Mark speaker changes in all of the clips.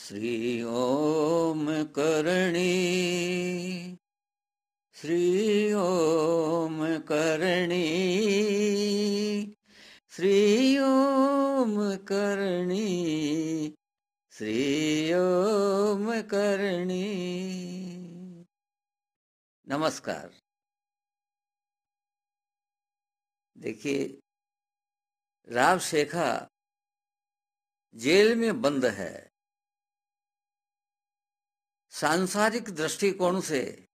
Speaker 1: श्री ओम करणी, श्री ओम करणी, श्री ओम करणी, श्री ओम करणी। नमस्कार। देखिए, राव शेखा जेल में बंद है। सांसारिक दृष्टिकोण से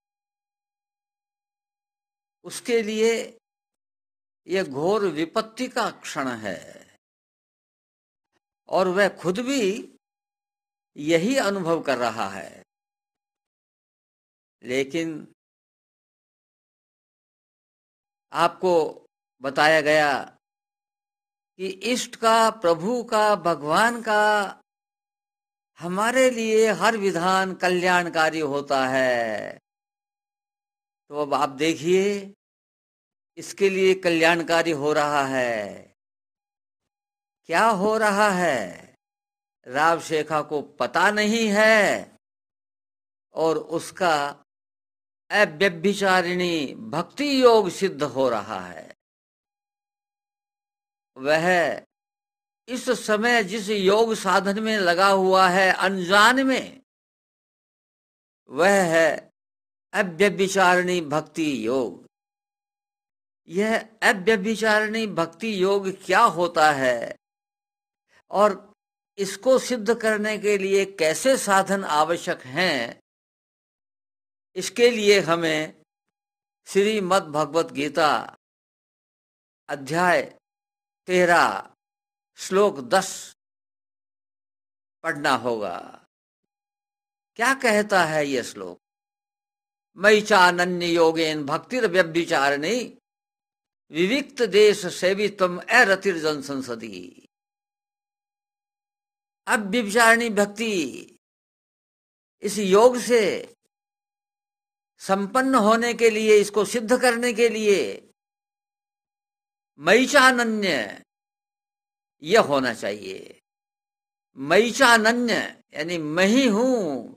Speaker 1: उसके लिए यह घोर विपत्ति का क्षण है और वह खुद भी यही अनुभव कर रहा है। लेकिन आपको बताया गया कि इष्ट का, प्रभु का, भगवान का हमारे लिए हर विधान कल्याणकारी होता है। तो अब आप देखिए, इसके लिए कल्याणकारी हो रहा है। क्या हो रहा है राव शेखा को पता नहीं है और उसका अव्यभिचारिणी भक्ति योग सिद्ध हो रहा है। वह इस समय जिस योग साधन में लगा हुआ है अनजान में, वह है अव्यभिचारिणी भक्ति योग। यह अव्यभिचारिणी भक्ति योग क्या होता है और इसको सिद्ध करने के लिए कैसे साधन आवश्यक हैं, इसके लिए हमें श्रीमद् भगवत गीता अध्याय 13 श्लोक 10 पढ़ना होगा। क्या कहता है यह श्लोक? मयि चानन्य योगेन भक्तिर्व्यभिचारिणी विविक्त देश सेवित्वम अरतिर्जन संसदी। अव्यभिचारिणी भक्ति, इस योग से संपन्न होने के लिए, इसको सिद्ध करने के लिए मयि चानन्य यह होना चाहिए। मयि चानन्य यानी मैं ही हूं,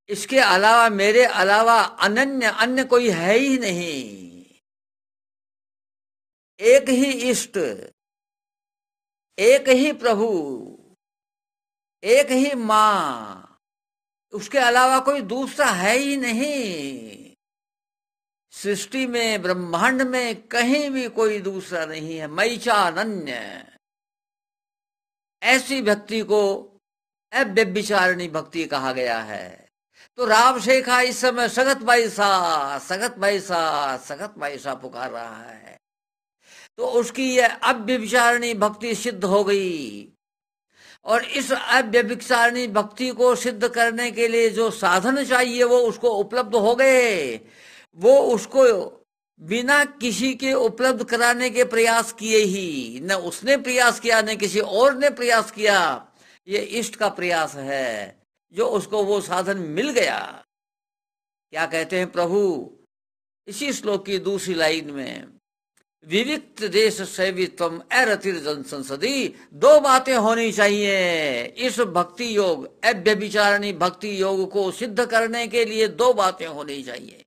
Speaker 1: इसके अलावा, मेरे अलावा अनन्य अन्य कोई है ही नहीं। एक ही इष्ट, एक ही प्रभु, एक ही मां, उसके अलावा कोई दूसरा है ही नहीं। सृष्टि में, ब्रह्मांड में कहीं भी कोई दूसरा नहीं है। मयि चानन्य, ऐसी भक्ति को अव्यभिचारिणी भक्ति कहा गया है। तो राव शेखा इस समय सगत भाईसा, सगत भाईसा, सगत भाईसा पुकार रहा है। तो उसकी यह अव्यभिचारिणी भक्ति सिद्ध हो गई और इस अव्यभिचारिणी भक्ति को सिद्ध करने के लिए जो साधन चाहिए वो उसको उपलब्ध हो गए। वो उसको बिना किसी के उपलब्ध कराने के प्रयास किए ही, न उसने प्रयास किया न किसी और ने प्रयास किया। ये इष्ट का प्रयास है जो उसको वो साधन मिल गया। क्या कहते हैं प्रभु इसी श्लोक की दूसरी लाइन में? विविक्त देश सेवित्वम अरतिर्जन संसदी। दो बातें होनी चाहिए इस भक्ति योग, अव्यभिचारिणी भक्ति योग को सिद्ध करने के लिए। दो बातें होनी चाहिए।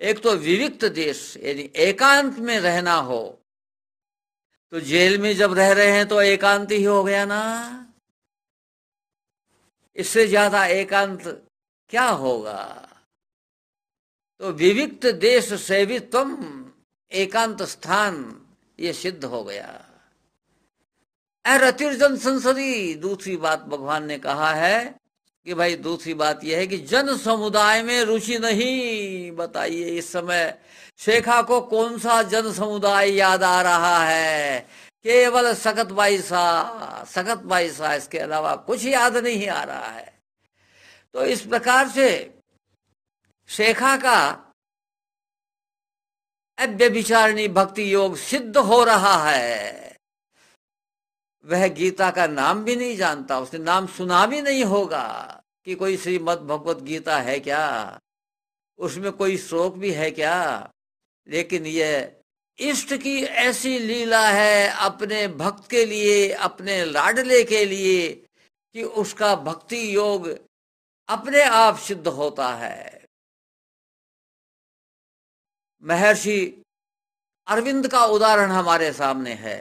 Speaker 1: एक तो विविक्त देश यानी एकांत में रहना हो। तो जेल में जब रह रहे हैं तो एकांत ही हो गया ना। इससे ज्यादा एकांत क्या होगा? तो विविक्त देश सेवित्वम, एकांत स्थान, ये सिद्ध हो गया। अरतिर्जन संसदी। दूसरी बात भगवान ने कहा है कि भाई, दूसरी बात यह है कि जन समुदाय में रुचि नहीं। बताइए इस समय शेखा को कौन सा जन समुदाय याद आ रहा है? केवल सगत भाईसा, सगत भाईसा, इसके अलावा कुछ याद नहीं आ रहा है। तो इस प्रकार से शेखा का अव्यभिचारिणी भक्ति योग सिद्ध हो रहा है। वह गीता का नाम भी नहीं जानता, उसने नाम सुना भी नहीं होगा कि कोई श्रीमद् भगवत गीता है क्या, उसमें कोई श्लोक भी है क्या। लेकिन यह इष्ट की ऐसी लीला है अपने भक्त के लिए, अपने लाडले के लिए, कि उसका भक्ति योग अपने आप सिद्ध होता है। महर्षि अरविंद का उदाहरण हमारे सामने है।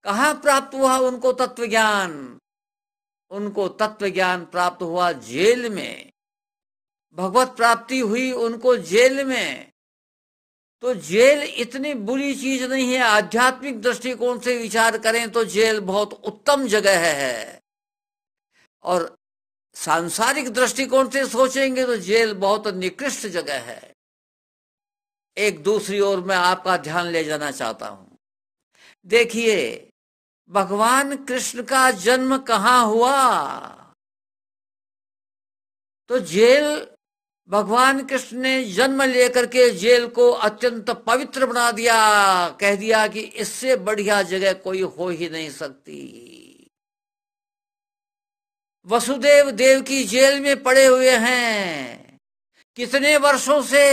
Speaker 1: कहाँ प्राप्त हुआ उनको तत्व ज्ञान? उनको तत्व ज्ञान प्राप्त हुआ जेल में। भगवत प्राप्ति हुई उनको जेल में। तो जेल इतनी बुरी चीज नहीं है। आध्यात्मिक दृष्टिकोण से विचार करें तो जेल बहुत उत्तम जगह है, और सांसारिक दृष्टिकोण से सोचेंगे तो जेल बहुत निकृष्ट जगह है। एक दूसरी ओर मैं आपका ध्यान ले जाना चाहता हूं। देखिए, भगवान कृष्ण का जन्म कहाँ हुआ? तो जेल, भगवान कृष्ण ने जन्म लेकर के जेल को अत्यंत पवित्र बना दिया। कह दिया कि इससे बढ़िया जगह कोई हो ही नहीं सकती। वसुदेव देवकी जेल में पड़े हुए हैं कितने वर्षों से।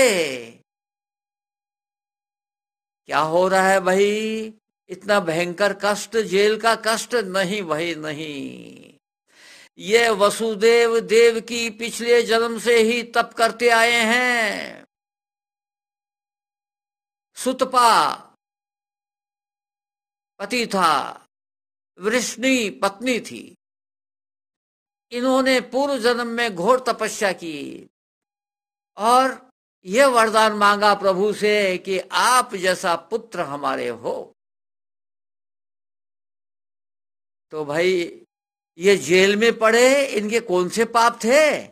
Speaker 1: क्या हो रहा है भाई? इतना भयंकर कष्ट, जेल का कष्ट? नहीं भाई नहीं। ये वसुदेव देवकी पिछले जन्म से ही तप करते आए हैं। सुतपा पति था, वृष्णि पत्नी थी। इन्होंने पूर्व जन्म में घोर तपस्या की और यह वरदान मांगा प्रभु से कि आप जैसा पुत्र हमारे हो। तो भाई ये जेल में पड़े, इनके कौन से पाप थे?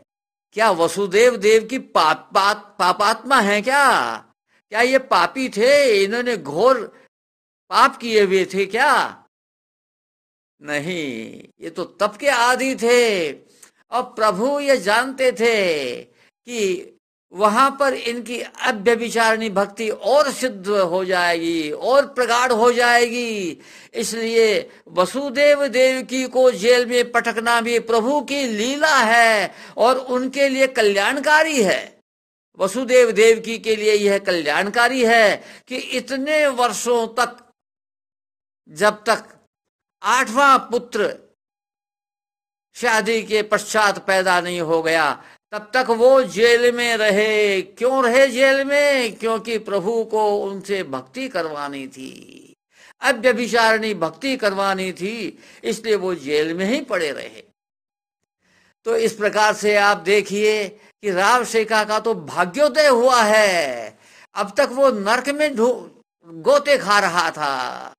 Speaker 1: क्या वसुदेव देव की पापात्मा है क्या? क्या ये पापी थे? इन्होंने घोर पाप किए हुए थे क्या? नहीं, ये तो तप के आदी थे। और प्रभु ये जानते थे कि वहां पर इनकी अव्यभिचारिणी भक्ति और सिद्ध हो जाएगी और प्रगाढ़ हो जाएगी। इसलिए वसुदेव देवकी को जेल में पटकना भी प्रभु की लीला है और उनके लिए कल्याणकारी है। वसुदेव देवकी के लिए यह कल्याणकारी है कि इतने वर्षों तक, जब तक 8वां पुत्र शादी के पश्चात पैदा नहीं हो गया, तब तक वो जेल में रहे। क्यों रहे जेल में? क्योंकि प्रभु को उनसे भक्ति करवानी थी, अव्यभिचारिणी भक्ति करवानी थी, इसलिए वो जेल में ही पड़े रहे। तो इस प्रकार से आप देखिए कि राव शेखा का तो भाग्योदय हुआ है। अब तक वो नरक में गोते खा रहा था,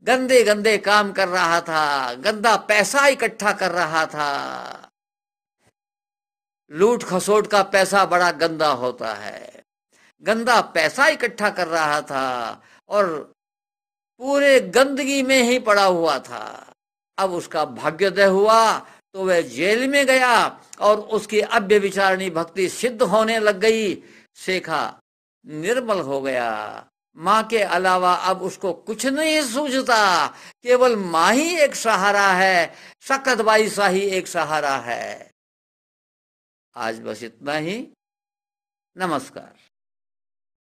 Speaker 1: गंदे गंदे काम कर रहा था, गंदा पैसा इकट्ठा कर रहा था। लूट खसोट का पैसा बड़ा गंदा होता है। गंदा पैसा इकट्ठा कर रहा था और पूरे गंदगी में ही पड़ा हुआ था। अब उसका भाग्योदय हुआ तो वह जेल में गया और उसकी अव्यभिचारिणी भक्ति सिद्ध होने लग गई। शेखा निर्मल हो गया। माँ के अलावा अब उसको कुछ नहीं सूझता, केवल माँ ही एक सहारा है, सकतबाई सा ही एक सहारा है। आज बस इतना ही। नमस्कार।